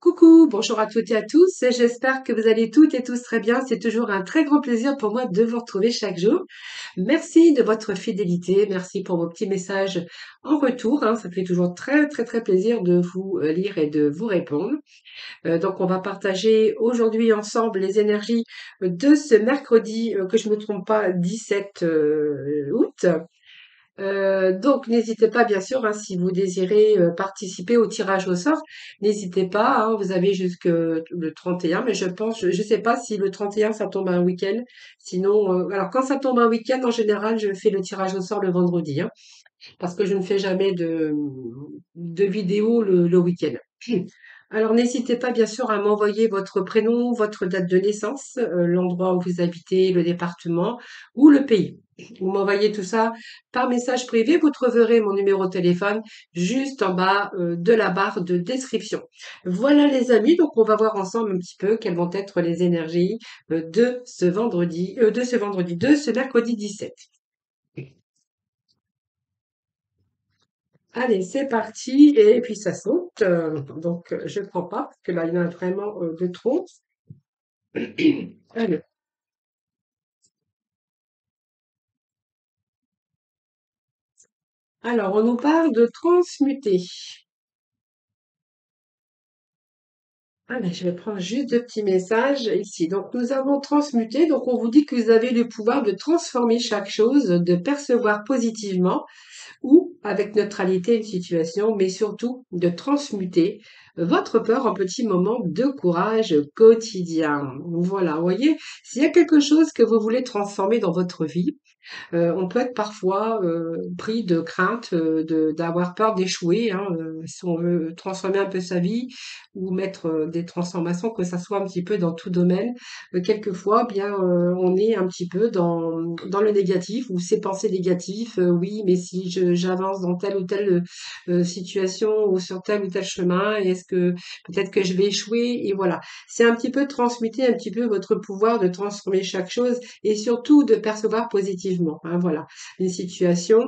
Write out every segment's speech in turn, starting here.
Coucou, bonjour à toutes et à tous. J'espère que vous allez toutes et tous très bien. C'est toujours un très grand plaisir pour moi de vous retrouver chaque jour. Merci de votre fidélité. Merci pour vos petits messages en retour, hein. Ça fait toujours très, très, très plaisir de vous lire et de vous répondre. Donc, on va partager aujourd'hui ensemble les énergies de ce mercredi, que je ne me trompe pas, 17 août. Donc n'hésitez pas bien sûr, hein, si vous désirez participer au tirage au sort, n'hésitez pas, hein, vous avez jusque le 31, mais je sais pas si le 31 ça tombe un week-end. Sinon, alors quand ça tombe un week-end, en général, je fais le tirage au sort le vendredi, hein, parce que je ne fais jamais de vidéo le week-end. Alors n'hésitez pas bien sûr à m'envoyer votre prénom, votre date de naissance, l'endroit où vous habitez, le département ou le pays. Vous m'envoyez tout ça par message privé. Vous trouverez mon numéro de téléphone juste en bas de la barre de description. Voilà les amis, donc on va voir ensemble un petit peu quelles vont être les énergies de ce vendredi, de ce mercredi 17. Allez, c'est parti. Et puis ça saute. Donc je prends pas parce que là il y en a vraiment de trop. Allez. Alors, on nous parle de transmuter. Allez, je vais prendre juste deux petits messages ici. Donc, nous avons transmuté. Donc, on vous dit que vous avez le pouvoir de transformer chaque chose, de percevoir positivement ou avec neutralité une situation, mais surtout de transmuter votre peur en petits moments de courage quotidien. Voilà, vous voyez, s'il y a quelque chose que vous voulez transformer dans votre vie, on peut être parfois pris de crainte d'avoir peur d'échouer, hein, si on veut transformer un peu sa vie ou mettre des transformations, que ça soit un petit peu dans tout domaine. Quelquefois, bien, on est un petit peu dans le négatif ou ces pensées négatives. Oui, mais si j'avance dans telle ou telle situation ou sur tel ou tel chemin, est-ce que peut-être que je vais échouer? Et voilà, c'est un petit peu transmuter un petit peu votre pouvoir de transformer chaque chose et surtout de percevoir positivement, hein, voilà, une situation.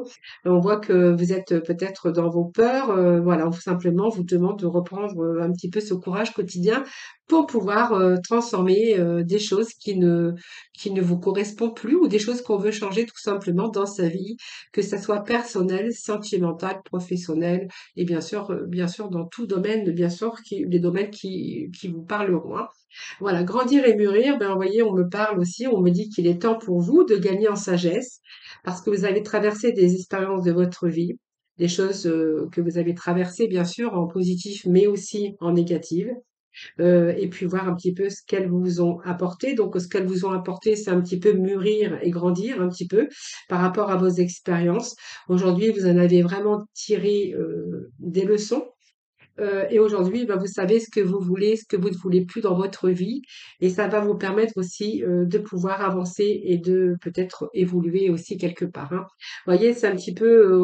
On voit que vous êtes peut-être dans vos peurs, voilà, on simplement vous demande de reprendre un petit peu ce courage quotidien pour pouvoir transformer des choses qui ne vous correspondent plus ou des choses qu'on veut changer tout simplement dans sa vie, que ça soit personnel, sentimental, professionnel et bien sûr dans tout domaine, bien sûr, les domaines qui vous parleront, hein. Voilà, grandir et mûrir, ben, vous voyez, on me parle aussi, on me dit qu'il est temps pour vous de gagner en sagesse, parce que vous avez traversé des expériences de votre vie, des choses que vous avez traversées, bien sûr, en positif, mais aussi en négative, et puis voir un petit peu ce qu'elles vous ont apporté. Donc, ce qu'elles vous ont apporté, c'est un petit peu mûrir et grandir un petit peu par rapport à vos expériences. Aujourd'hui, vous en avez vraiment tiré des leçons et aujourd'hui, bah, vous savez ce que vous voulez, ce que vous ne voulez plus dans votre vie. Et ça va vous permettre aussi de pouvoir avancer et de peut-être évoluer aussi quelque part, hein. Vous voyez, c'est un petit peu...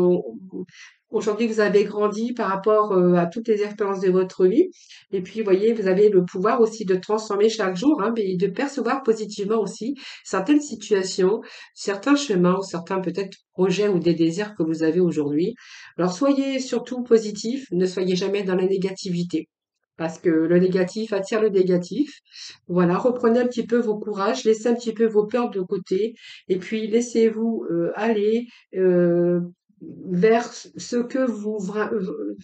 aujourd'hui, vous avez grandi par rapport à toutes les expériences de votre vie. Et puis, vous voyez, vous avez le pouvoir aussi de transformer chaque jour, hein, mais de percevoir positivement aussi certaines situations, certains chemins ou certains peut-être projets ou des désirs que vous avez aujourd'hui. Alors soyez surtout positif, ne soyez jamais dans la négativité, parce que le négatif attire le négatif. Voilà, reprenez un petit peu vos courages, laissez un petit peu vos peurs de côté, et puis laissez-vous aller vers ce que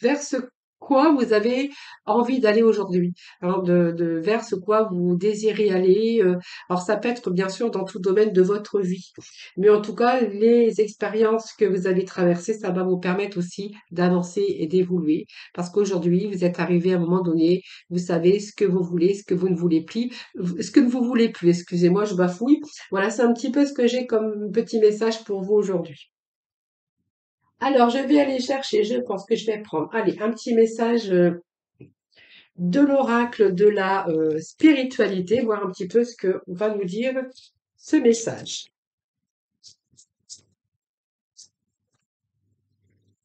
vers ce quoi vous avez envie d'aller aujourd'hui, hein, vers ce quoi vous désirez aller. Alors ça peut être bien sûr dans tout domaine de votre vie. Mais en tout cas, les expériences que vous avez traversées, ça va vous permettre aussi d'avancer et d'évoluer. Parce qu'aujourd'hui, vous êtes arrivé à un moment donné, vous savez ce que vous voulez, ce que vous ne voulez plus, ce que vous voulez plus. Excusez-moi, je bafouille. Voilà, c'est un petit peu ce que j'ai comme petit message pour vous aujourd'hui. Alors, je vais aller chercher, je pense que je vais prendre, allez, un petit message de l'oracle de la spiritualité, voir un petit peu ce que va nous dire ce message.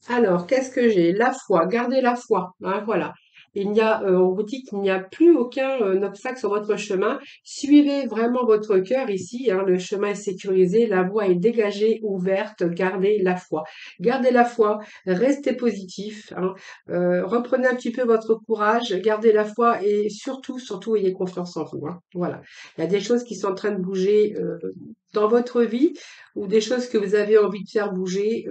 Alors, qu'est-ce que j'ai? La foi, gardez la foi, hein, voilà. On vous dit qu'il n'y a plus aucun obstacle sur votre chemin. Suivez vraiment votre cœur ici, hein, le chemin est sécurisé, la voie est dégagée, ouverte, gardez la foi. Gardez la foi, restez positif, hein, reprenez un petit peu votre courage, gardez la foi et surtout, surtout, ayez confiance en vous, hein. Voilà. Il y a des choses qui sont en train de bouger dans votre vie ou des choses que vous avez envie de faire bouger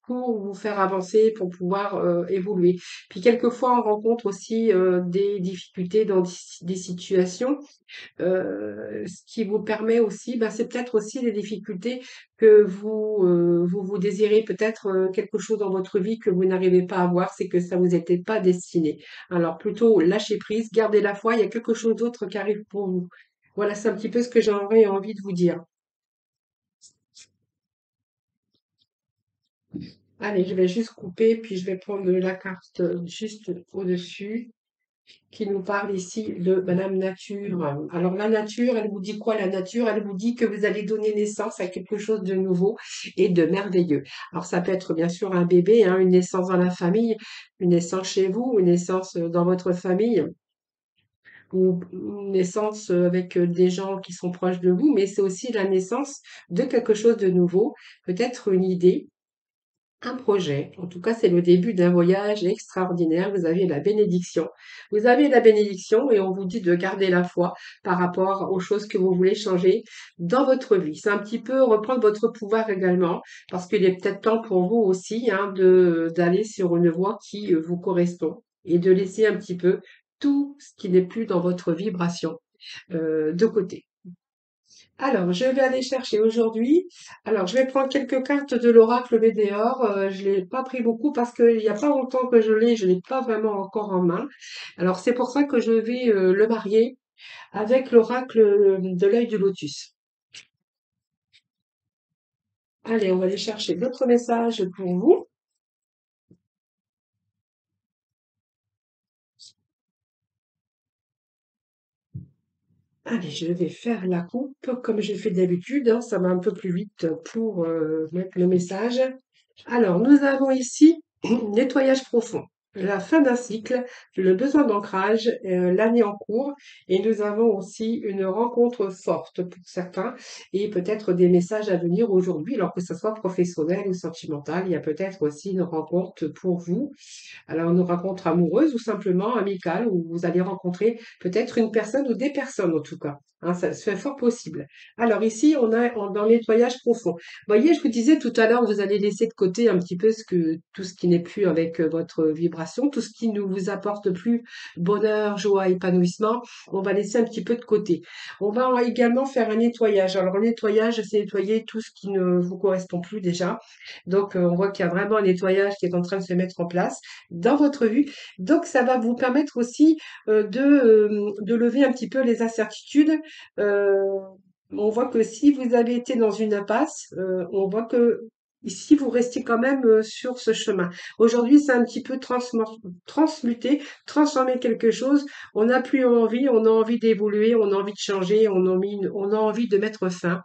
pour vous faire avancer, pour pouvoir évoluer. Puis quelquefois, on rencontre aussi des difficultés dans des situations, ce qui vous permet aussi, bah, c'est peut-être aussi des difficultés que vous désirez peut-être quelque chose dans votre vie que vous n'arrivez pas à voir, c'est que ça vous était pas destiné. Alors plutôt lâchez prise, gardez la foi, il y a quelque chose d'autre qui arrive pour vous. Voilà, c'est un petit peu ce que j'aurais envie de vous dire. Allez, je vais juste couper, puis je vais prendre la carte juste au-dessus, qui nous parle ici de Madame Nature. Alors la nature, elle vous dit quoi? La nature, elle vous dit que vous allez donner naissance à quelque chose de nouveau et de merveilleux. Alors ça peut être bien sûr un bébé, hein, une naissance dans la famille, une naissance chez vous, une naissance dans votre famille ou une naissance avec des gens qui sont proches de vous, mais c'est aussi la naissance de quelque chose de nouveau, peut-être une idée, un projet. En tout cas, c'est le début d'un voyage extraordinaire. Vous avez la bénédiction. Vous avez la bénédiction et on vous dit de garder la foi par rapport aux choses que vous voulez changer dans votre vie. C'est un petit peu reprendre votre pouvoir également parce qu'il est peut-être temps pour vous aussi hein, d'aller sur une voie qui vous correspond et de laisser un petit peu tout ce qui n'est plus dans votre vibration de côté. Alors, je vais aller chercher aujourd'hui. Alors, je vais prendre quelques cartes de l'oracle Médéor. Je l'ai pas pris beaucoup parce qu'il n'y a pas longtemps que je l'ai pas vraiment encore en main. Alors, c'est pour ça que je vais le marier avec l'oracle de l'œil du lotus. Allez, on va aller chercher d'autres messages pour vous. Allez, je vais faire la coupe comme je fais d'habitude, hein. Ça va un peu plus vite pour mettre le message. Alors, nous avons ici nettoyage profond, la fin d'un cycle, le besoin d'ancrage, l'année en cours, et nous avons aussi une rencontre forte pour certains, et peut-être des messages à venir aujourd'hui, alors que ce soit professionnel ou sentimental, il y a peut-être aussi une rencontre pour vous. Alors, une rencontre amoureuse ou simplement amicale, où vous allez rencontrer peut-être une personne ou des personnes en tout cas. Hein, ça se fait fort possible. Alors ici, dans le nettoyage profond. Voyez, je vous disais tout à l'heure, vous allez laisser de côté un petit peu tout ce qui n'est plus avec votre vibration, tout ce qui ne vous apporte plus bonheur, joie, épanouissement. On va laisser un petit peu de côté. On va également faire un nettoyage. Alors, le nettoyage, c'est nettoyer tout ce qui ne vous correspond plus déjà. Donc, on voit qu'il y a vraiment un nettoyage qui est en train de se mettre en place dans votre vie. Donc, ça va vous permettre aussi de lever un petit peu les incertitudes. Euh, on voit que si vous avez été dans une impasse, on voit que ici, vous restez quand même sur ce chemin. Aujourd'hui, c'est un petit peu transmuter, transformer quelque chose. On n'a plus envie, on a envie d'évoluer, on a envie de changer, on a envie de mettre fin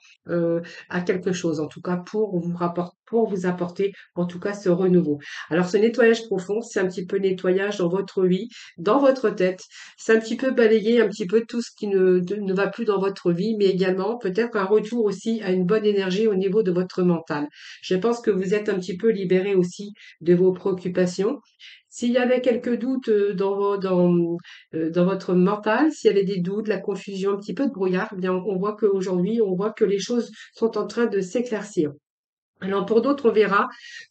à quelque chose, en tout cas pour vous apporter, en tout cas, ce renouveau. Alors, ce nettoyage profond, c'est un petit peu nettoyage dans votre vie, dans votre tête. C'est un petit peu balayer un petit peu tout ce qui ne va plus dans votre vie, mais également peut-être un retour aussi à une bonne énergie au niveau de votre mental. Je pense que vous êtes un petit peu libéré aussi de vos préoccupations. S'il y avait quelques doutes dans votre mental, s'il y avait des doutes, la confusion, un petit peu de brouillard, eh bien, on voit qu'aujourd'hui, on voit que les choses sont en train de s'éclaircir. Alors pour d'autres, on verra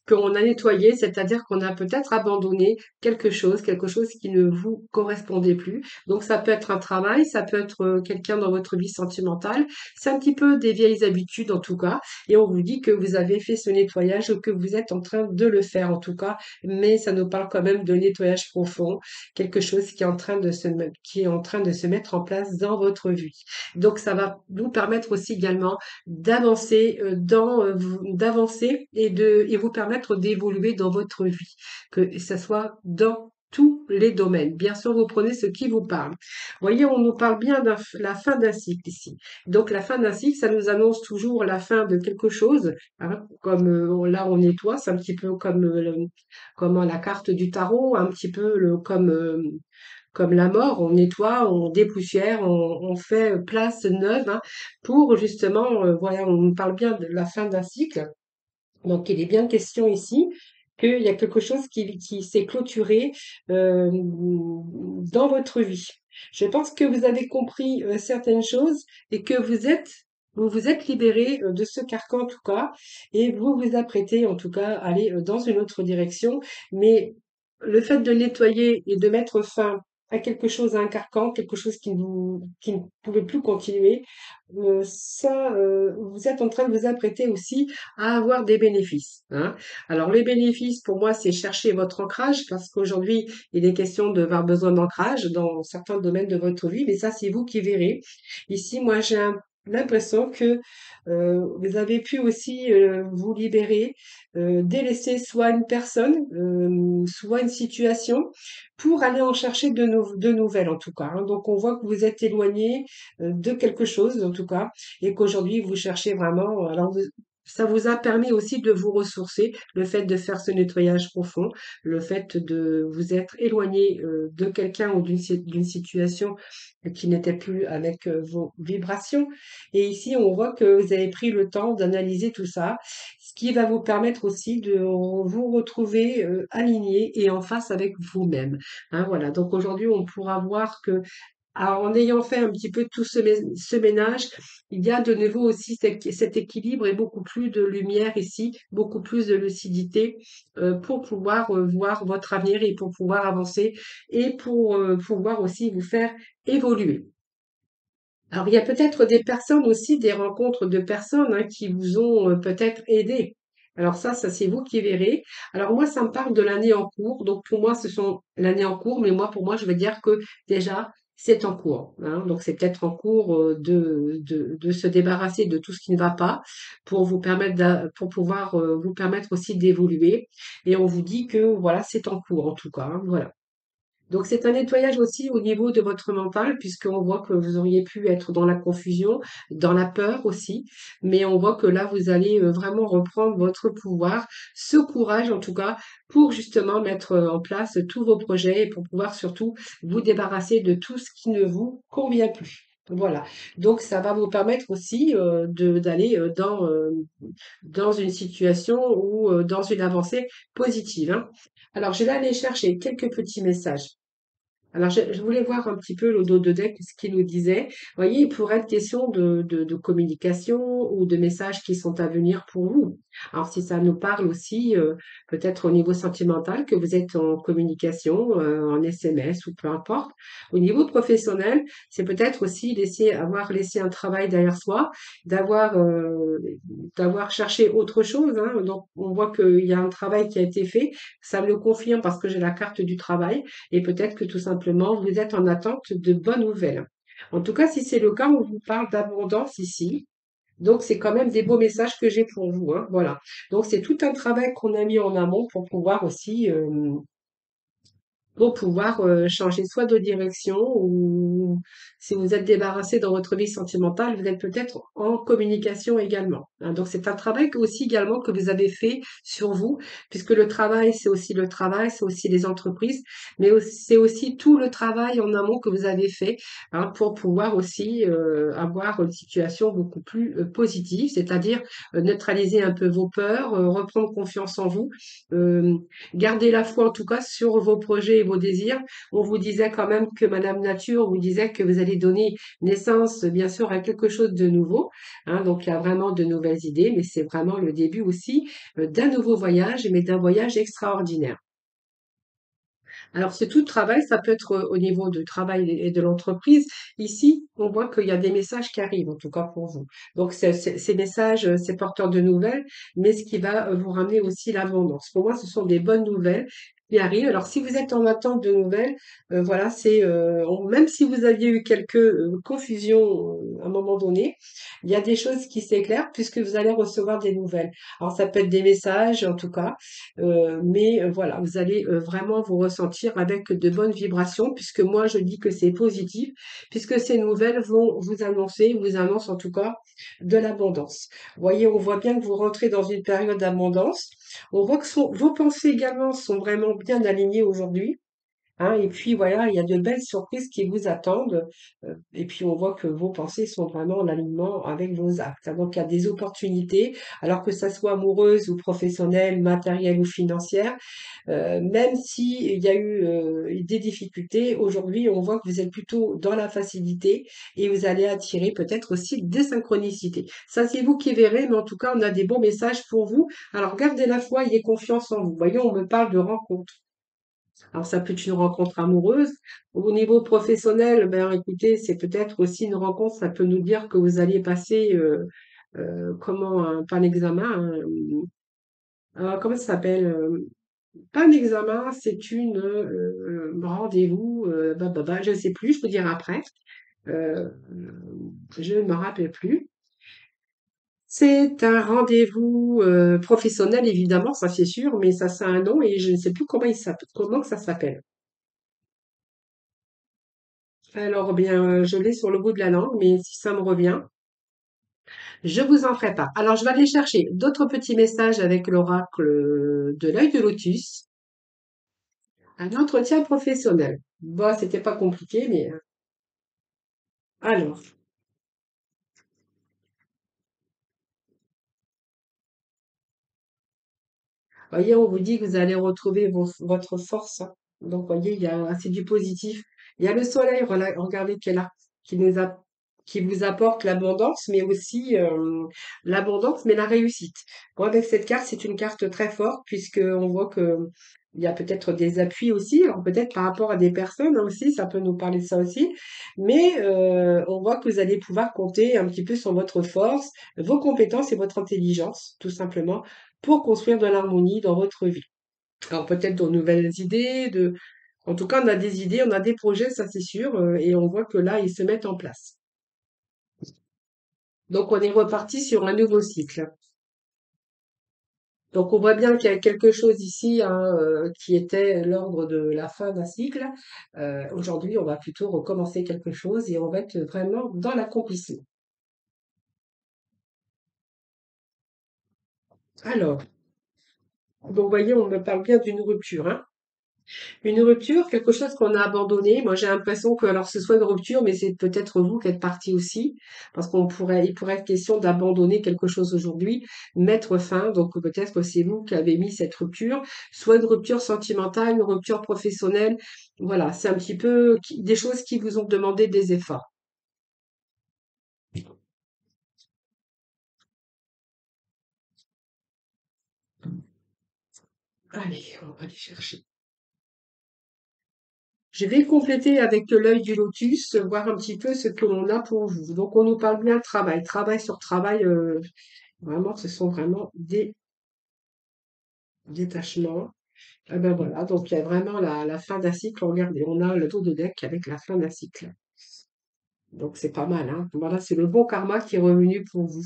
qu'on a nettoyé, c'est-à-dire qu'on a peut-être abandonné quelque chose qui ne vous correspondait plus. Donc ça peut être un travail, ça peut être quelqu'un dans votre vie sentimentale. C'est un petit peu des vieilles habitudes en tout cas. Et on vous dit que vous avez fait ce nettoyage ou que vous êtes en train de le faire en tout cas. Mais ça nous parle quand même de nettoyage profond, quelque chose qui est en train de qui est en train de se mettre en place dans votre vie. Donc ça va vous permettre aussi également d'avancer d'avancer et vous permettre d'évoluer dans votre vie, que ça soit dans tous les domaines. Bien sûr, vous prenez ce qui vous parle. Vous voyez, on nous parle bien de la fin d'un cycle ici. Donc, la fin d'un cycle, ça nous annonce toujours la fin de quelque chose. Hein, comme là, on nettoie, c'est un petit peu comme, comme la carte du tarot, un petit peu comme la mort, on nettoie, on dépoussière, on fait place neuve hein, pour justement, voilà, on nous parle bien de la fin d'un cycle. Donc, il est bien question ici qu'il y a quelque chose qui s'est clôturé dans votre vie. Je pense que vous avez compris certaines choses et que vous vous êtes libéré de ce carcan en tout cas, et vous vous apprêtez en tout cas à aller dans une autre direction. Mais le fait de nettoyer et de mettre fin à quelque chose, à un carcan, quelque chose qui ne pouvait plus continuer, vous êtes en train de vous apprêter aussi à avoir des bénéfices, hein. Alors les bénéfices, pour moi, c'est chercher votre ancrage parce qu'aujourd'hui, il est question d'avoir besoin d'ancrage dans certains domaines de votre vie, mais ça, c'est vous qui verrez. Ici, moi, l'impression que vous avez pu aussi vous libérer, délaisser soit une personne, soit une situation, pour aller en chercher de nouvelles en tout cas, hein. Donc on voit que vous êtes éloigné de quelque chose en tout cas, et qu'aujourd'hui vous cherchez vraiment. Ça vous a permis aussi de vous ressourcer, le fait de faire ce nettoyage profond, le fait de vous être éloigné de quelqu'un ou d'une situation qui n'était plus avec vos vibrations. Et ici, on voit que vous avez pris le temps d'analyser tout ça, ce qui va vous permettre aussi de vous retrouver aligné et en face avec vous-même. Hein, voilà. Donc aujourd'hui, on pourra voir que en ayant fait un petit peu tout ce ménage, il y a de nouveau aussi cet équilibre et beaucoup plus de lumière ici, beaucoup plus de lucidité pour pouvoir voir votre avenir et pour pouvoir avancer et pour pouvoir aussi vous faire évoluer. Alors, il y a peut-être des personnes aussi, des rencontres de personnes hein, qui vous ont peut-être aidé. Alors ça c'est vous qui verrez. Alors moi, ça me parle de l'année en cours. Donc pour moi, ce sont l'année en cours, mais moi, pour moi, je veux dire que déjà, c'est en cours, hein. Donc c'est peut-être en cours de se débarrasser de tout ce qui ne va pas pour vous permettre pour pouvoir vous permettre aussi d'évoluer. Et on vous dit que voilà, c'est en cours en tout cas, hein, voilà. Donc c'est un nettoyage aussi au niveau de votre mental, puisqu'on voit que vous auriez pu être dans la confusion, dans la peur aussi, mais on voit que là, vous allez vraiment reprendre votre pouvoir, ce courage en tout cas, pour justement mettre en place tous vos projets et pour pouvoir surtout vous débarrasser de tout ce qui ne vous convient plus. Voilà. Donc ça va vous permettre aussi d'aller dans une situation ou dans une avancée positive, hein. Alors, je vais aller chercher quelques petits messages. Alors, je voulais voir un petit peu le dos de deck, ce qu'il nous disait. Vous voyez, il pourrait être question de communication ou de messages qui sont à venir pour vous. Alors, si ça nous parle aussi, peut-être au niveau sentimental, que vous êtes en communication, en SMS ou peu importe. Au niveau professionnel, c'est peut-être aussi avoir laissé un travail derrière soi, d'avoir d'avoir cherché autre chose, hein. Donc, on voit qu'il y a un travail qui a été fait. Ça me le confirme parce que j'ai la carte du travail. Et peut-être que tout simplement, vous êtes en attente de bonnes nouvelles. En tout cas, si c'est le cas, on vous parle d'abondance ici. Donc, c'est quand même des beaux messages que j'ai pour vous, hein. Voilà. Donc, c'est tout un travail qu'on a mis en amont pour pouvoir changer soit de direction ou si vous êtes débarrassé dans votre vie sentimentale, vous êtes peut-être en communication également, hein. Donc c'est un travail aussi également que vous avez fait sur vous, puisque le travail, c'est aussi le travail, c'est aussi les entreprises, mais c'est aussi tout le travail en amont que vous avez fait hein, pour pouvoir aussi avoir une situation beaucoup plus positive, c'est-à-dire neutraliser un peu vos peurs, reprendre confiance en vous. euh, Gardez la foi en tout cas sur vos projets et vos désirs. On vous disait quand même que Madame Nature vous disait que vous allez donner naissance, bien sûr, à quelque chose de nouveau, hein. Donc il y a vraiment de nouvelles idées, mais c'est vraiment le début aussi d'un nouveau voyage, mais d'un voyage extraordinaire. Alors, ce tout travail, ça peut être au niveau du travail et de l'entreprise. Ici, on voit qu'il y a des messages qui arrivent, en tout cas pour vous. Donc, ces messages, c'est porteur de nouvelles, mais ce qui va vous ramener aussi l'abondance. Pour moi, ce sont des bonnes nouvelles qui arrive. Alors, si vous êtes en attente de nouvelles, voilà, même si vous aviez eu quelques confusions à un moment donné, il y a des choses qui s'éclairent puisque vous allez recevoir des nouvelles. Alors, ça peut être des messages, en tout cas, mais voilà, vous allez vraiment vous ressentir avec de bonnes vibrations puisque moi, je dis que c'est positif puisque ces nouvelles vont vous annoncent en tout cas de l'abondance. Vous voyez, on voit bien que vous rentrez dans une période d'abondance. On voit que vos pensées également sont vraiment bien alignées aujourd'hui. Hein, et puis voilà, il y a de belles surprises qui vous attendent. Et puis on voit que vos pensées sont vraiment en alignement avec vos actes. Hein. Donc il y a des opportunités, alors que ça soit amoureuse ou professionnelle, matérielle ou financière. Même si il y a eu des difficultés, aujourd'hui on voit que vous êtes plutôt dans la facilité et vous allez attirer peut-être aussi des synchronicités. Ça c'est vous qui verrez, mais en tout cas on a des bons messages pour vous. Alors gardez la foi, ayez confiance en vous. Voyons, on me parle de rencontres. Alors ça peut être une rencontre amoureuse. Au niveau professionnel, ben écoutez, c'est peut-être aussi une rencontre, ça peut nous dire que vous allez passer pas un examen, comment ça s'appelle? Pas un examen, c'est une rendez-vous, je sais plus, je peux dire après. Euh, je ne me rappelle plus. C'est un rendez-vous professionnel, évidemment, ça c'est sûr, mais ça a un nom et je ne sais plus comment que ça s'appelle. Alors, eh bien, je l'ai sur le bout de la langue, mais si ça me revient, je vous en ferai part. Alors, je vais aller chercher d'autres petits messages avec l'oracle de l'œil de lotus. Un entretien professionnel. Bon, c'était pas compliqué, mais alors, voyez, on vous dit que vous allez retrouver votre force. Hein. Donc, voyez, c'est du positif. Il y a le soleil, regardez, qui est là, qui nous a, qui vous apporte l'abondance, mais aussi l'abondance, mais la réussite. Bon, avec cette carte, c'est une carte très forte, puisque on voit que il y a peut-être des appuis aussi, alors peut-être par rapport à des personnes hein, aussi, ça peut nous parler de ça aussi, mais on voit que vous allez pouvoir compter un petit peu sur votre force, vos compétences et votre intelligence, tout simplement pour construire de l'harmonie dans votre vie. Alors peut-être de nouvelles idées, en tout cas on a des idées, on a des projets, ça c'est sûr, et on voit que là ils se mettent en place. Donc on est reparti sur un nouveau cycle. Donc on voit bien qu'il y a quelque chose ici hein, qui était l'ordre de la fin d'un cycle. Aujourd'hui on va plutôt recommencer quelque chose et on va être vraiment dans l'accomplissement. Alors, donc vous voyez, on me parle bien d'une rupture. Hein. Une rupture, quelque chose qu'on a abandonné. Moi, j'ai l'impression que, alors, ce soit une rupture, mais c'est peut-être vous qui êtes parti aussi, parce il pourrait être question d'abandonner quelque chose aujourd'hui, mettre fin. Donc, peut-être que c'est vous qui avez mis cette rupture, soit une rupture sentimentale, une rupture professionnelle. Voilà, c'est un petit peu des choses qui vous ont demandé des efforts. Allez, on va aller chercher. Je vais compléter avec l'œil du lotus, voir un petit peu ce que l'on a pour vous. Donc, on nous parle bien de travail, travail sur travail. Vraiment, ce sont vraiment des détachements. Ah ben voilà, donc il y a vraiment la fin d'un cycle. Regardez, on a le dos de deck avec la fin d'un cycle. Donc c'est pas mal, hein. Voilà, c'est le bon karma qui est revenu pour vous.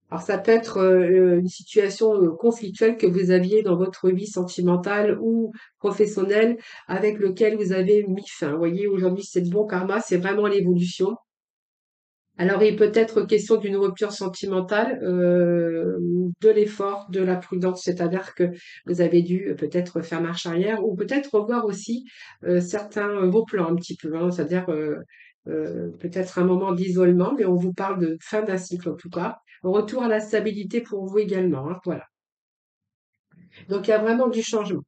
Alors ça peut être une situation conflictuelle que vous aviez dans votre vie sentimentale ou professionnelle avec lequel vous avez mis fin. Vous voyez, aujourd'hui c'est le bon karma, c'est vraiment l'évolution. Alors, il peut être question d'une rupture sentimentale, de l'effort, de la prudence, c'est-à-dire que vous avez dû peut-être faire marche arrière ou peut-être revoir aussi certains vos plans un petit peu, hein, c'est-à-dire peut-être un moment d'isolement, mais on vous parle de fin d'un cycle en tout cas. Retour à la stabilité pour vous également, hein, voilà. Donc, il y a vraiment du changement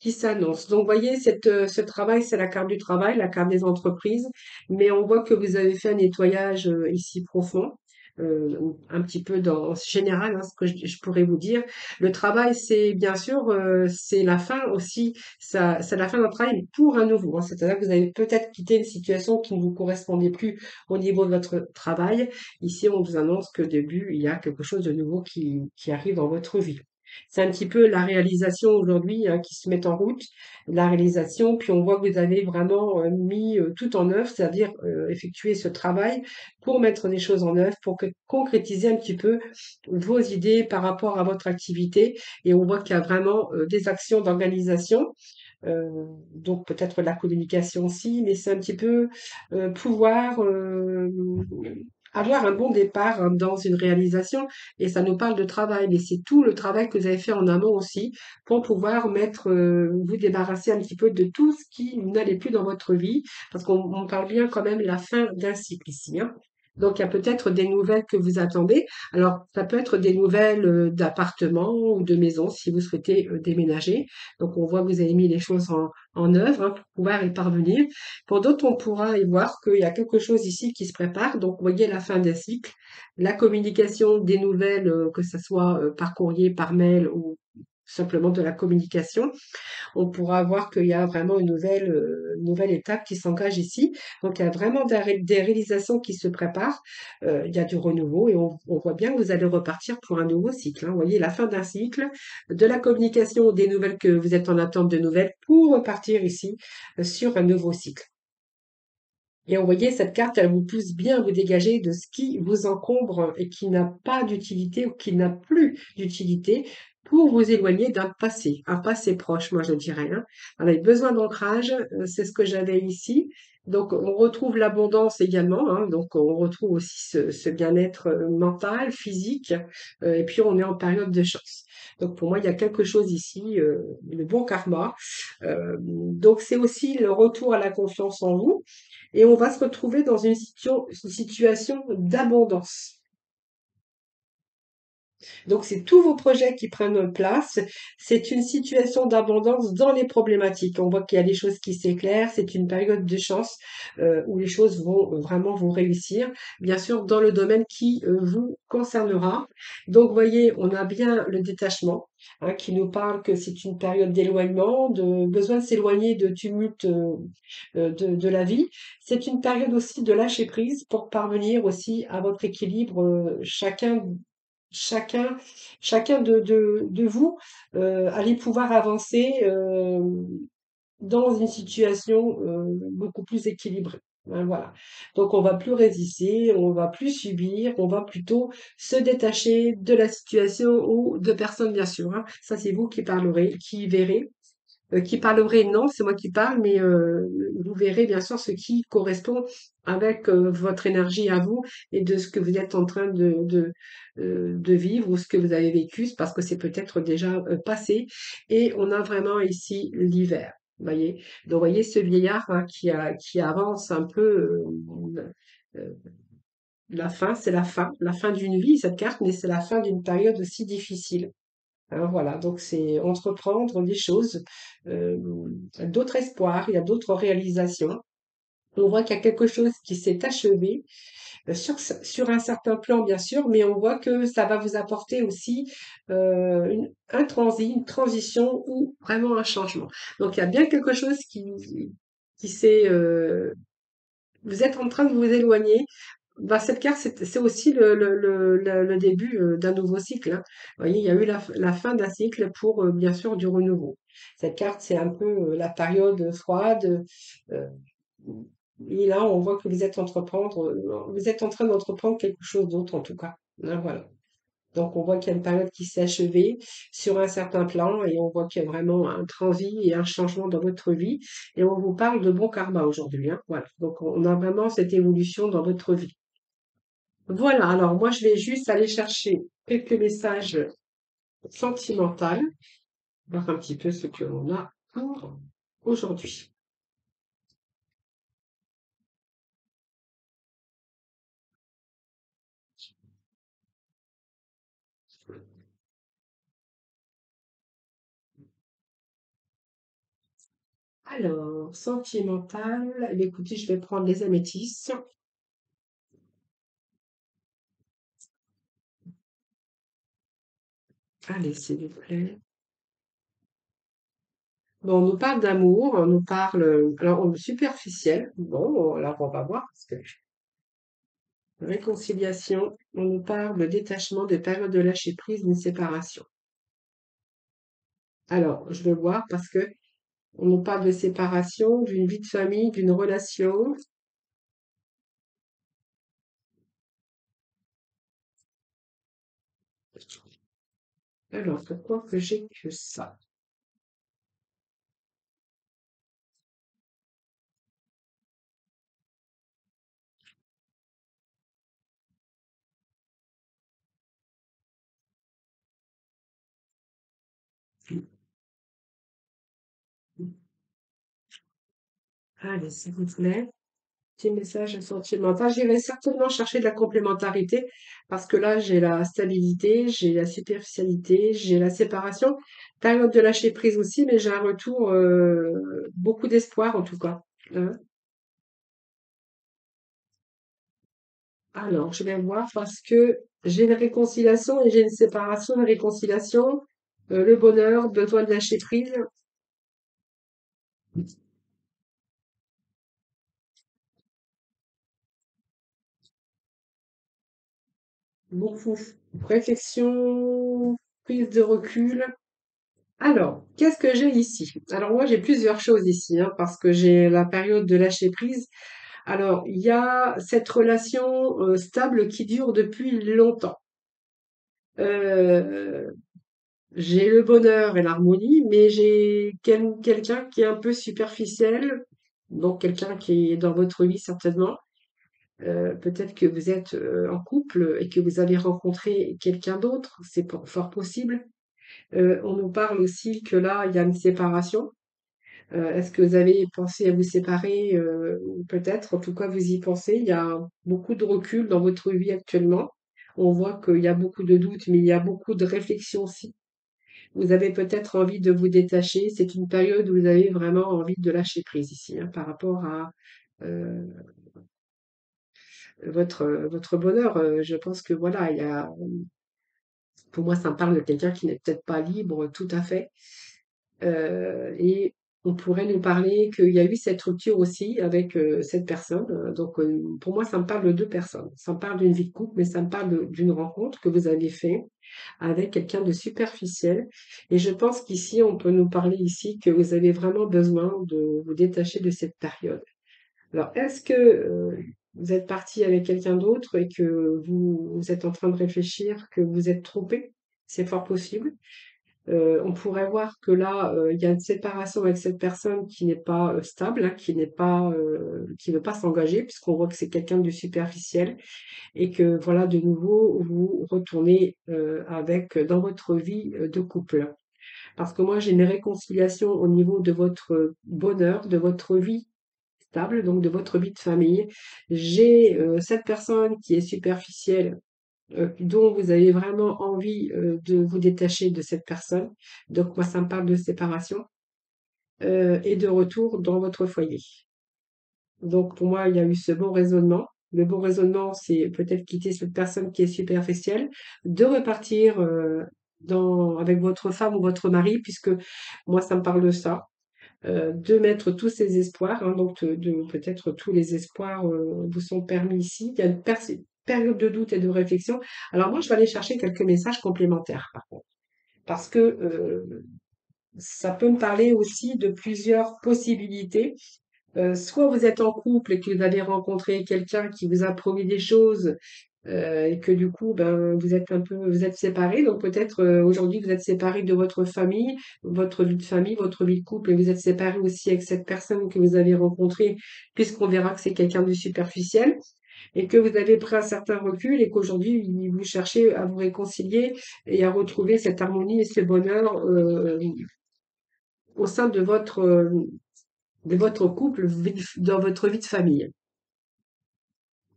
qui s'annonce. Donc, vous voyez, ce travail, c'est la carte du travail, la carte des entreprises, mais on voit que vous avez fait un nettoyage ici profond, un petit peu dans général, hein, ce que je pourrais vous dire. Le travail, c'est bien sûr, c'est la fin aussi, c'est la fin d'un travail pour un nouveau. Hein. C'est-à-dire que vous avez peut-être quitté une situation qui ne vous correspondait plus au niveau de votre travail. Ici, on vous annonce que début, il y a quelque chose de nouveau qui arrive dans votre vie. C'est un petit peu la réalisation aujourd'hui hein, qui se met en route, la réalisation, puis on voit que vous avez vraiment mis tout en œuvre, c'est-à-dire effectuer ce travail pour mettre des choses en œuvre, pour concrétiser un petit peu vos idées par rapport à votre activité. Et on voit qu'il y a vraiment des actions d'organisation. Donc peut-être la communication aussi, mais c'est un petit peu pouvoir avoir un bon départ hein, dans une réalisation. Et ça nous parle de travail, mais c'est tout le travail que vous avez fait en amont aussi pour pouvoir vous débarrasser un petit peu de tout ce qui n'allait plus dans votre vie, parce qu'on parle bien quand même de la fin d'un cycle ici, hein. Donc, il y a peut-être des nouvelles que vous attendez. Alors, ça peut être des nouvelles d'appartement ou de maison si vous souhaitez déménager. Donc, on voit que vous avez mis les choses en œuvre hein, pour pouvoir y parvenir. Pour d'autres, on pourra y voir qu'il y a quelque chose ici qui se prépare. Donc, vous voyez la fin d'un cycle, la communication des nouvelles, que ce soit par courrier, par mail ou simplement de la communication on pourra voir qu'il y a vraiment une nouvelle étape qui s'engage ici. Donc, il y a vraiment des réalisations qui se préparent. Il y a du renouveau et on voit bien que vous allez repartir pour un nouveau cycle, hein. Vous voyez, la fin d'un cycle, de la communication, des nouvelles que vous êtes en attente de nouvelles pour repartir ici sur un nouveau cycle. Et vous voyez, cette carte, elle vous pousse bien à vous dégager de ce qui vous encombre et qui n'a pas d'utilité ou qui n'a plus d'utilité pour vous éloigner d'un passé, un passé proche, moi je dirais, hein. On a besoin d'ancrage, c'est ce que j'avais ici. Donc on retrouve l'abondance également, hein, donc on retrouve aussi ce bien-être mental, physique, et puis on est en période de chance. Donc pour moi, il y a quelque chose ici, le bon karma. Donc c'est aussi le retour à la confiance en vous et on va se retrouver dans une situation d'abondance. Donc, c'est tous vos projets qui prennent place. C'est une situation d'abondance dans les problématiques. On voit qu'il y a des choses qui s'éclairent. C'est une période de chance où les choses vont vraiment vous réussir. Bien sûr, dans le domaine qui vous concernera. Donc, vous voyez, on a bien le détachement hein, qui nous parle que c'est une période d'éloignement, de besoin de s'éloigner de tumulte de la vie. C'est une période aussi de lâcher prise pour parvenir aussi à votre équilibre chacun, chacun de vous allez pouvoir avancer dans une situation beaucoup plus équilibrée. Hein, voilà. Donc on va plus résister, on va plus subir, on va plutôt se détacher de la situation ou de personnes bien sûr, hein. Ça c'est vous qui parlerez, qui verrez qui parlerai, non, c'est moi qui parle, mais vous verrez bien sûr ce qui correspond avec votre énergie à vous et de ce que vous êtes en train de vivre ou ce que vous avez vécu, c'est parce que c'est peut-être déjà passé. Et on a vraiment ici l'hiver. Voyez, donc vous voyez ce vieillard hein, qui avance un peu. Euh, la fin, c'est la fin d'une vie cette carte, mais c'est la fin d'une période aussi difficile. Hein, voilà, donc c'est entreprendre des choses, euh, d'autres espoirs, il y a d'autres réalisations. On voit qu'il y a quelque chose qui s'est achevé sur un certain plan, bien sûr, mais on voit que ça va vous apporter aussi un transit, une transition ou vraiment un changement. Donc il y a bien quelque chose qui s'est vous êtes en train de vous éloigner. Bah, cette carte, c'est aussi le début d'un nouveau cycle, hein. Vous voyez, il y a eu la fin d'un cycle pour, bien sûr, du renouveau. Cette carte, c'est un peu la période froide. euh, et là, on voit que vous êtes en train d'entreprendre quelque chose d'autre, en tout cas. Hein, voilà. Donc, on voit qu'il y a une période qui s'est achevée sur un certain plan et on voit qu'il y a vraiment un transit et un changement dans votre vie. Et on vous parle de bon karma aujourd'hui, hein. Voilà. Donc, on a vraiment cette évolution dans votre vie. Voilà. Alors, moi, je vais juste aller chercher quelques messages sentimentaux, voir un petit peu ce que l'on a pour aujourd'hui. Alors, sentimental. Eh bien, écoutez, je vais prendre les améthystes. Allez, s'il vous plaît. Bon, on nous parle d'amour, on nous parle, alors, superficiel. Bon, alors on va voir, parce que réconciliation, on nous parle de détachement, de période de lâcher prise, d'une séparation. Alors, je veux voir parce que on nous parle de séparation, d'une vie de famille, d'une relation. Alors, pourquoi que j'ai que ça? Allez, s'il vous plaît. Petit message sentimental. J'irai certainement chercher de la complémentarité parce que là, j'ai la stabilité, j'ai la superficialité, j'ai la séparation. Période de lâcher prise aussi, mais j'ai un retour, beaucoup d'espoir en tout cas. Hein. Alors, je vais voir parce que j'ai une réconciliation et j'ai une séparation, une réconciliation, le bonheur, besoin de lâcher prise, beaucoup. Réflexion, prise de recul. Alors, qu'est-ce que j'ai ici? Alors moi, j'ai plusieurs choses ici, hein, parce que j'ai la période de lâcher prise. Alors, il y a cette relation stable qui dure depuis longtemps. Euh, j'ai le bonheur et l'harmonie, mais j'ai quelqu'un qui est un peu superficiel, donc quelqu'un qui est dans votre vie certainement. Peut-être que vous êtes en couple et que vous avez rencontré quelqu'un d'autre, c'est fort possible. On nous parle aussi que là, il y a une séparation. Est-ce que vous avez pensé à vous séparer? Peut-être, en tout cas, vous y pensez. Il y a beaucoup de recul dans votre vie actuellement. On voit qu'il y a beaucoup de doutes, mais il y a beaucoup de réflexion aussi. Vous avez peut-être envie de vous détacher. C'est une période où vous avez vraiment envie de lâcher prise ici, hein, par rapport à euh, votre bonheur. Je pense que voilà, pour moi, ça me parle de quelqu'un qui n'est peut-être pas libre tout à fait. Et on pourrait nous parler qu'il y a eu cette rupture aussi avec cette personne. Donc, pour moi, ça me parle de deux personnes. Ça me parle d'une vie de couple, mais ça me parle d'une rencontre que vous avez fait avec quelqu'un de superficiel. Et je pense qu'ici, on peut nous parler ici que vous avez vraiment besoin de vous détacher de cette période. Alors, est-ce que vous êtes parti avec quelqu'un d'autre et que vous êtes en train de réfléchir que vous êtes trompé? C'est fort possible. On pourrait voir que là, il y a une séparation avec cette personne qui n'est pas stable, hein, qui n'est pas, qui veut pas s'engager, puisqu'on voit que c'est quelqu'un de superficiel et que voilà, de nouveau, vous retournez avec dans votre vie de couple. Parce que moi, j'ai une réconciliation au niveau de votre bonheur, de votre vie stable, donc de votre vie de famille. J'ai cette personne qui est superficielle dont vous avez vraiment envie de vous détacher de cette personne. Donc moi, ça me parle de séparation et de retour dans votre foyer. Donc pour moi, il y a eu ce bon raisonnement. Le bon raisonnement, c'est peut-être quitter cette personne qui est superficielle, de repartir avec votre femme ou votre mari, puisque moi, ça me parle de ça. De mettre tous ses espoirs, hein, donc peut-être tous les espoirs vous sont permis ici. Il y a une période de doute et de réflexion. Alors moi, je vais aller chercher quelques messages complémentaires, par contre, parce que ça peut me parler aussi de plusieurs possibilités. Soit vous êtes en couple et que vous avez rencontré quelqu'un qui vous a promis des choses et que du coup, ben, vous êtes séparés. Donc peut-être aujourd'hui vous êtes séparés de votre famille, votre vie de famille, votre vie de couple, et vous êtes séparés aussi avec cette personne que vous avez rencontrée, puisqu'on verra que c'est quelqu'un de superficiel et que vous avez pris un certain recul et qu'aujourd'hui vous cherchez à vous réconcilier et à retrouver cette harmonie et ce bonheur au sein de votre couple, dans votre vie de famille.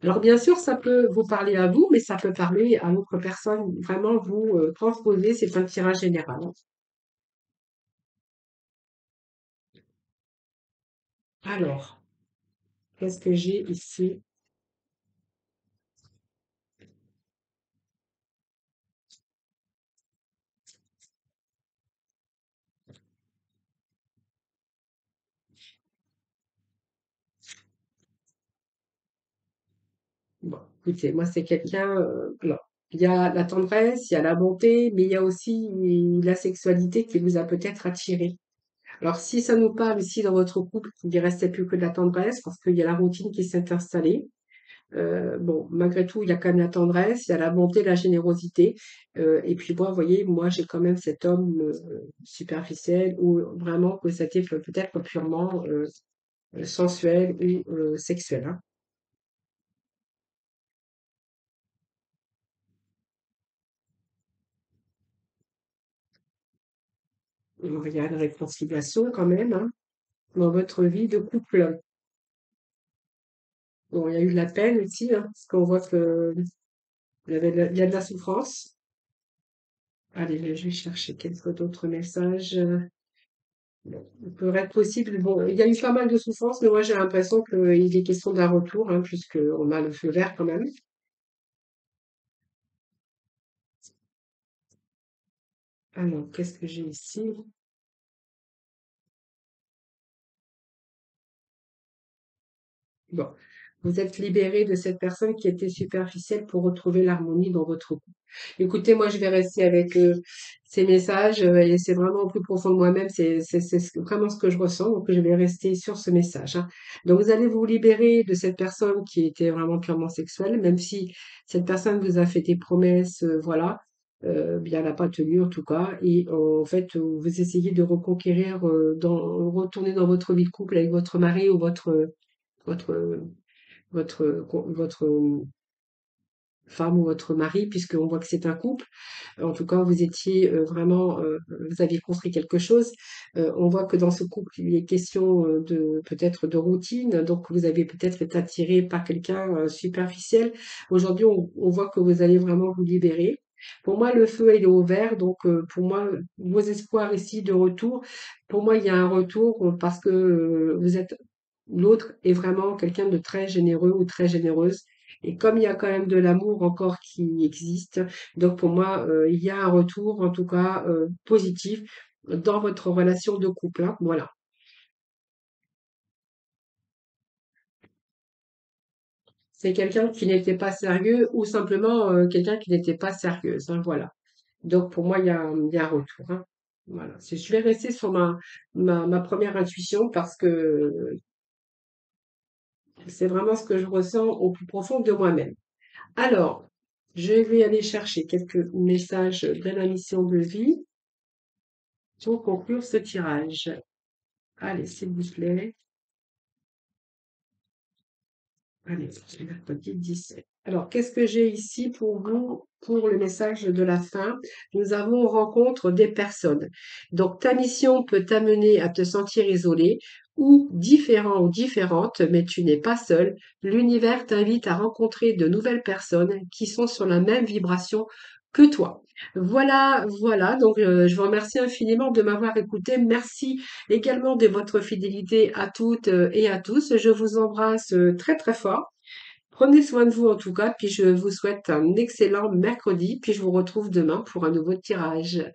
Alors bien sûr, ça peut vous parler à vous, mais ça peut parler à d'autres personnes. Vraiment, vous transposez, c'est un tirage général. Alors, qu'est-ce que j'ai ici? Bon, écoutez, moi c'est quelqu'un, voilà. Il y a la tendresse, il y a la bonté, mais il y a aussi la sexualité qui vous a peut-être attiré. Alors, si ça nous parle ici dans votre couple, qu'il ne restait plus que de la tendresse, parce qu'il y a la routine qui s'est installée, bon, malgré tout, il y a quand même la tendresse, il y a la bonté, la générosité. Et puis moi, vous voyez, moi, j'ai quand même cet homme superficiel ou vraiment que c'était peut-être purement sensuel ou sexuel, hein. Il y a une réconciliation quand même, hein, dans votre vie de couple. Bon, il y a eu de la peine aussi, hein, parce qu'on voit que il y a de la souffrance. Allez, je vais chercher quelques d'autres messages. Il peut être possible. Bon, il y a eu pas mal de souffrance, mais moi j'ai l'impression qu'il est question d'un retour, hein, puisqu'on a le feu vert quand même. Alors, qu'est-ce que j'ai ici? Bon, vous êtes libéré de cette personne qui était superficielle pour retrouver l'harmonie dans votre couple. Écoutez, moi, je vais rester avec ces messages et c'est vraiment au plus profond de moi-même, vraiment ce que je ressens, donc je vais rester sur ce message, hein. Donc, vous allez vous libérer de cette personne qui était vraiment purement sexuelle, même si cette personne vous a fait des promesses, voilà, bien, elle n'a pas tenu en tout cas, et en fait, vous essayez de reconquérir, retourner dans votre vie de couple avec votre mari ou votre votre femme ou votre mari, puisqu'on voit que c'est un couple. En tout cas, vous étiez vraiment, vous aviez construit quelque chose. On voit que dans ce couple, il est question de peut-être de routine, donc vous avez peut-être été attiré par quelqu'un superficiel. Aujourd'hui, on voit que vous allez vraiment vous libérer. Pour moi, le feu il est au vert, donc pour moi, vos espoirs ici de retour, pour moi, il y a un retour parce que vous êtes l'autre est vraiment quelqu'un de très généreux ou très généreuse. Et comme il y a quand même de l'amour encore qui existe, donc pour moi, il y a un retour, en tout cas, positif dans votre relation de couple, hein. Voilà. C'est quelqu'un qui n'était pas sérieux ou simplement quelqu'un qui n'était pas sérieuse, hein, voilà. Donc pour moi, il y a un retour, hein. Voilà. Je vais rester sur ma première intuition parce que c'est vraiment ce que je ressens au plus profond de moi-même. Alors, je vais aller chercher quelques messages de la mission de vie pour conclure ce tirage. Allez, s'il vous plaît. Allez, c'est mercredi 17. Alors, qu'est-ce que j'ai ici pour vous, pour le message de la fin? Nous avons rencontre des personnes. Donc, ta mission peut t'amener à te sentir isolé ou différent ou différente, mais tu n'es pas seul. L'univers t'invite à rencontrer de nouvelles personnes qui sont sur la même vibration que toi. Voilà, voilà. Donc, je vous remercie infiniment de m'avoir écouté. Merci également de votre fidélité à toutes et à tous. Je vous embrasse très très fort. Prenez soin de vous en tout cas, puis je vous souhaite un excellent mercredi, puis je vous retrouve demain pour un nouveau tirage.